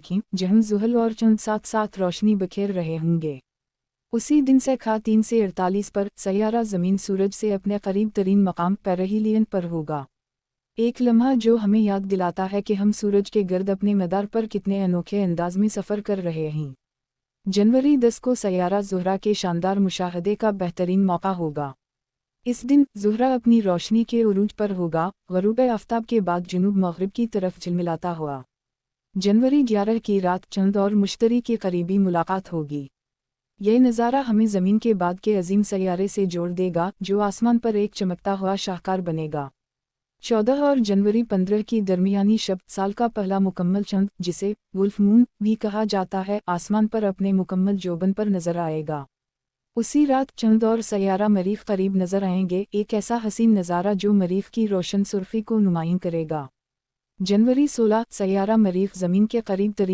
रखें जहां ज़ुहल और चंद साथ साथ रोशनी बिखेर रहे होंगे। उसी दिन सैखा 3 से 48 पर सैयारा ज़मीन सूरज से अपने करीब तरीन मकाम पेरिहिलियन पर होगा। एक लम्हा जो हमें याद दिलाता है कि हम सूरज के गर्द अपने मदार पर कितने अनोखे अंदाज में सफ़र कर रहे हैं। जनवरी 10 को सैयारा ज़ुहरा के शानदार मुशाहदे का बेहतरीन मौका होगा। इस दिन ज़ुहरा अपनी रोशनी के उरूज पर होगा, ग़ुरूब आफ़ताब के बाद जुनूब मग़रिब की तरफ झिलमिलाता हुआ। जनवरी 11 की रात चंद और मुश्तरी की करीबी मुलाकात होगी। यह नज़ारा हमें ज़मीन के बाद के अजीम सैयारे से जोड़ देगा जो आसमान पर एक चमकता हुआ शाहकार बनेगा। 14 और जनवरी 15 की दरमियानी शब साल का पहला मुकम्मल चंद, जिसे वुल्फ मून भी कहा जाता है, आसमान पर अपने मुकम्मल जोबन पर नजर आएगा। उसी रात चंद और सैयारा मरीख करीब नजर आएंगे, एक ऐसा हसीन नज़ारा जो मरीख की रोशन सुर्खी को नुमायां करेगा। जनवरी 16 सैयारा मरीख ज़मीन के करीब तरीन